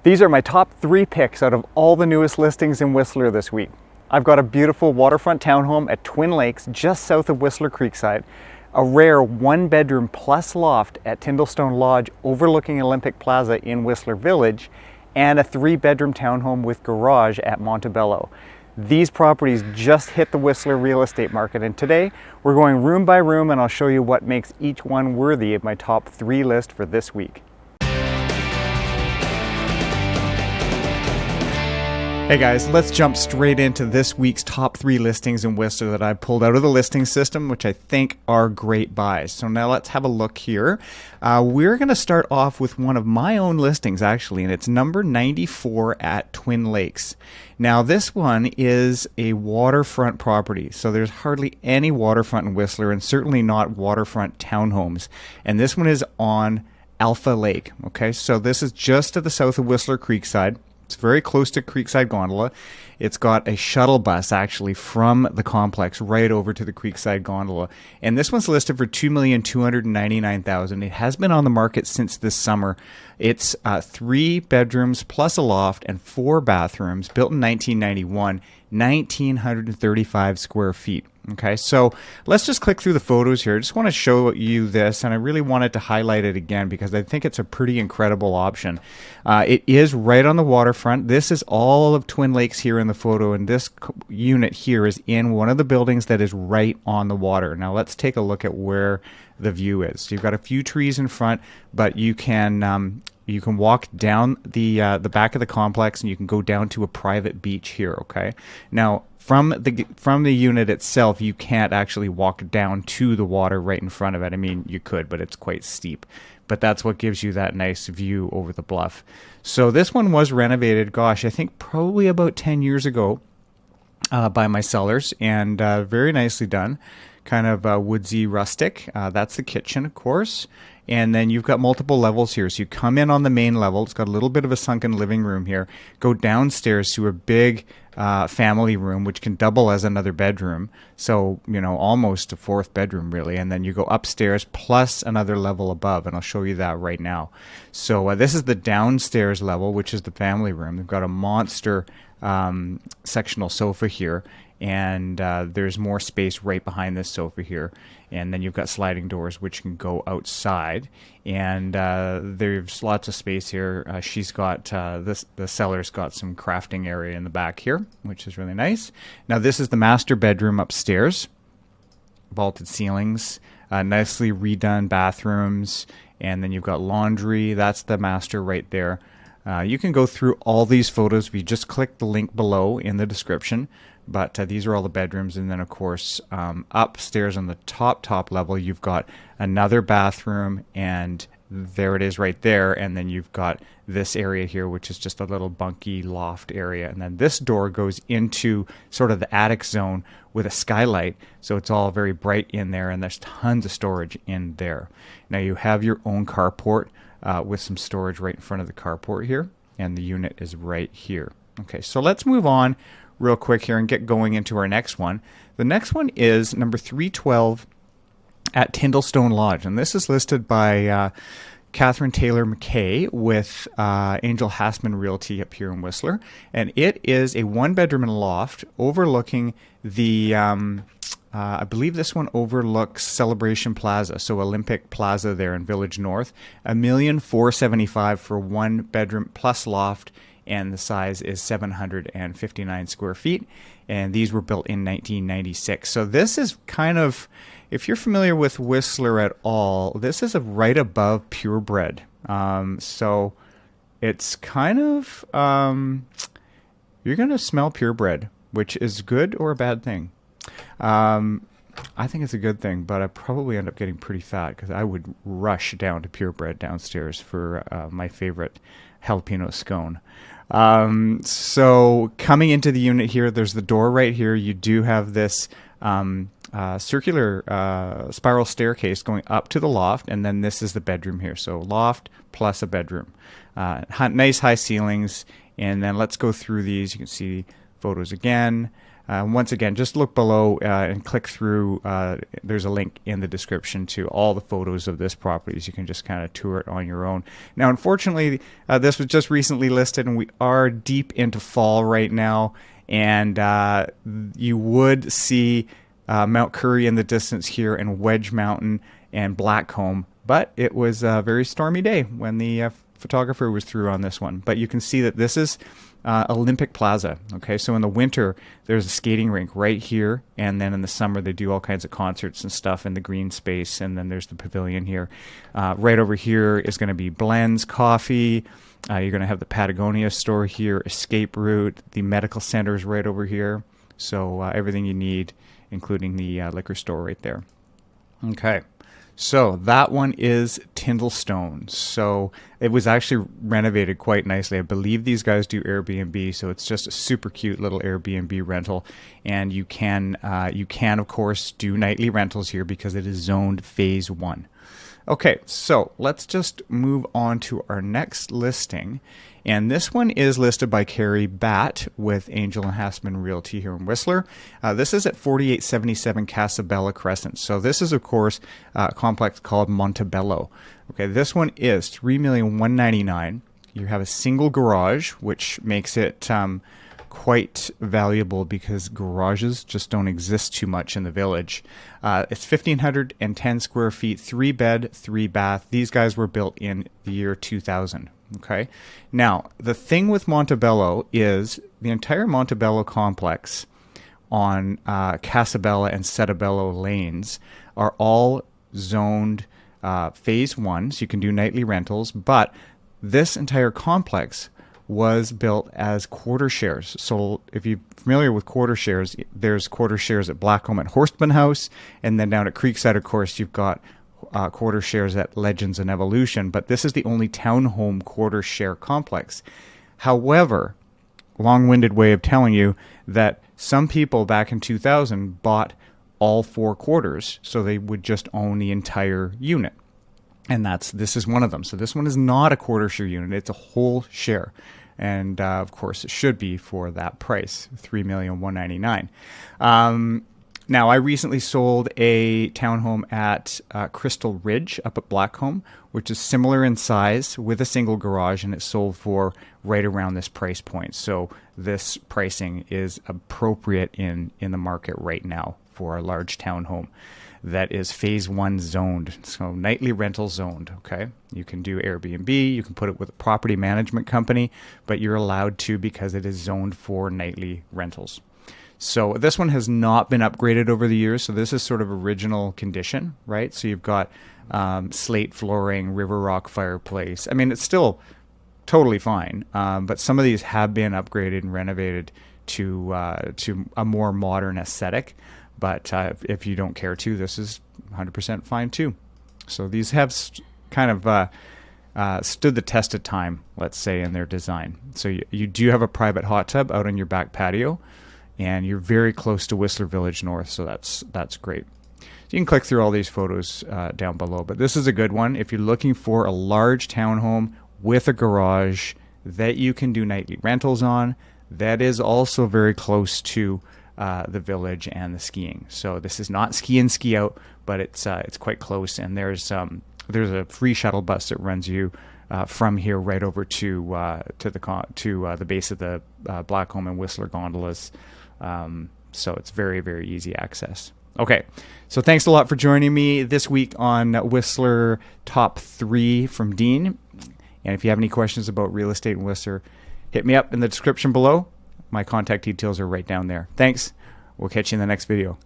These are my top 3 picks out of all the newest listings in Whistler this week. I've got a beautiful waterfront townhome at Twin Lakes just south of Whistler Creekside, a rare 1-bedroom plus loft at Tyndallstone Lodge overlooking Olympic Plaza in Whistler Village, and a 3-bedroom townhome with garage at Montebello. These properties just hit the Whistler real estate market, and today we're going room by room and I'll show you what makes each one worthy of my top 3 list for this week. Hey guys, let's jump straight into this week's top 3 listings in Whistler that I pulled out of the listing system, which I think are great buys. So now let's have a look here. We're going to start off with one of my own listings actually, and it's number 94 at Twin Lakes. Now this one is a waterfront property, so there's hardly any waterfront in Whistler and certainly not waterfront townhomes. And this one is on Alta Lake, okay? So this is just to the south of Whistler Creekside. It's very close to Creekside Gondola. It's got a shuttle bus actually from the complex right over to the Creekside Gondola. And this one's listed for $2,299,000. It has been on the market since this summer. It's 3 bedrooms plus a loft and 4 bathrooms, built in 1991, 1,935 square feet. Okay, so let's just click through the photos here. I just want to show you this, and I really wanted to highlight it again because I think it's a pretty incredible option. It is right on the waterfront. This is all of Twin Lakes here in the photo, and this unit here is in one of the buildings that is right on the water. Now let's take a look at where the view is. So you've got a few trees in front, but you can walk down the back of the complex, and you can go down to a private beach here. Okay, now from the unit itself, you can't actually walk down to the water right in front of it. I mean, you could, but it's quite steep. But that's what gives you that nice view over the bluff. So this one was renovated, gosh, I think probably about 10 years ago by my sellers, and very nicely done. Kind of woodsy rustic. That's the kitchen, of course. And then you've got multiple levels here. So you come in on the main level. It's got a little bit of a sunken living room here. Go downstairs to a big family room, which can double as another bedroom. So, you know, almost a 4th bedroom, really. And then you go upstairs plus another level above. And I'll show you that right now. So this is the downstairs level, which is the family room. They've got a monster sectional sofa here. And there's more space right behind this sofa here, and then you've got sliding doors which can go outside, and there's lots of space here. She's got the seller's got some crafting area in the back here, which is really nice. Now this is the master bedroom upstairs, vaulted ceilings, nicely redone bathrooms, and then you've got laundry. That's the master right there. You can go through all these photos if you just click the link below in the description. But these are all the bedrooms, and then of course upstairs on the top level you've got another bathroom, and there it is right there, and then you've got this area here which is just a little bunky loft area, and then this door goes into sort of the attic zone with a skylight, so it's all very bright in there, and there's tons of storage in there. Now you have your own carport with some storage right in front of the carport here, and the unit is right here. Okay, so let's move on real quick here and get going into our next one. The next one is number 312 at Tyndallstone Lodge, and this is listed by Catherine Taylor McKay with Angell Hasman Realty up here in Whistler, and it is a 1-bedroom and loft overlooking the I believe this one overlooks Celebration Plaza, so Olympic Plaza there in Village North. $1,475,000 for 1-bedroom plus loft, and the size is 759 square feet, and these were built in 1996. So this is kind of, if you're familiar with Whistler at all, this is right above purebred. So it's kind of, you're going to smell purebred, which is good or a bad thing. I think it's a good thing, but I probably end up getting pretty fat because I would rush down to purebred downstairs for my favorite jalapeno scone. So coming into the unit here, there's the door right here. You do have this circular spiral staircase going up to the loft, and then this is the bedroom here. So loft plus a bedroom. Nice high ceilings, and then let's go through these. You can see photos again. Once again, just look below and click through. There's a link in the description to all the photos of this property, so you can just kind of tour it on your own. Now, unfortunately, this was just recently listed, and we are deep into fall right now, and you would see Mount Curry in the distance here, and Wedge Mountain and Blackcomb, but it was a very stormy day when the photographer was through on this one. But you can see that this is Olympic Plaza. Okay, so in the winter there's a skating rink right here, and then in the summer they do all kinds of concerts and stuff in the green space, and then there's the pavilion here. Right over here is going to be Blends Coffee. You're going to have the Patagonia store here, Escape Route, the medical center is right over here, so everything you need, including the liquor store right there. Okay. So that one is Tyndallstone. So it was actually renovated quite nicely. I believe these guys do Airbnb, so it's just a super cute little Airbnb rental. And you can of course do nightly rentals here because it is zoned phase 1. Okay, so let's just move on to our next listing. And this one is listed by Kerry, Batt with Angell and Hasman Realty here in Whistler. This is at 4877 Casabella Crescent. So this is, of course, a complex called Montebello. Okay, this one is $3,199,000. You have a single garage, which makes it quite valuable because garages just don't exist too much in the village. It's 1,510 square feet, 3 bed, 3 bath. These guys were built in the year 2000. Okay. Now, the thing with Montebello is the entire Montebello complex on Casabella and Ccompany lanes are all zoned phase 1, so you can do nightly rentals, but this entire complex was built as quarter shares. So if you're familiar with quarter shares, there's quarter shares at Blackcomb at Horstman House, and then down at Creekside, of course, you've got quarter shares at Legends and Evolution, but this is the only townhome quarter share complex. However, long-winded way of telling you that some people back in 2000 bought all 4 quarters, so they would just own the entire unit. And this is one of them. So this one is not a quarter share unit, it's a whole share. And of course it should be for that price, $3,199,000. Now, I recently sold a townhome at Crystal Ridge up at Blackcomb, which is similar in size with a single garage, and it sold for right around this price point. So this pricing is appropriate in the market right now for a large townhome that is phase 1 zoned, so nightly rental zoned. Okay, you can do Airbnb, you can put it with a property management company, but you're allowed to because it is zoned for nightly rentals. So this one has not been upgraded over the years. So this is sort of original condition, right? So you've got slate flooring, river rock fireplace. I mean, it's still totally fine, but some of these have been upgraded and renovated to a more modern aesthetic. But if you don't care to, this is 100% fine too. So these have kind of stood the test of time, let's say, in their design. So you do have a private hot tub out on your back patio, and you're very close to Whistler Village North, so that's great. So you can click through all these photos down below, but this is a good one if you're looking for a large townhome with a garage that you can do nightly rentals on. That is also very close to the village and the skiing. So this is not ski in, ski out, but it's quite close, and there's a free shuttle bus that runs you from here right over to the base of the Blackcomb and Whistler gondolas. So it's very, very easy access. Okay, so thanks a lot for joining me this week on Whistler Top 3 from Dean. And if you have any questions about real estate in Whistler, hit me up in the description below. My contact details are right down there. Thanks. We'll catch you in the next video.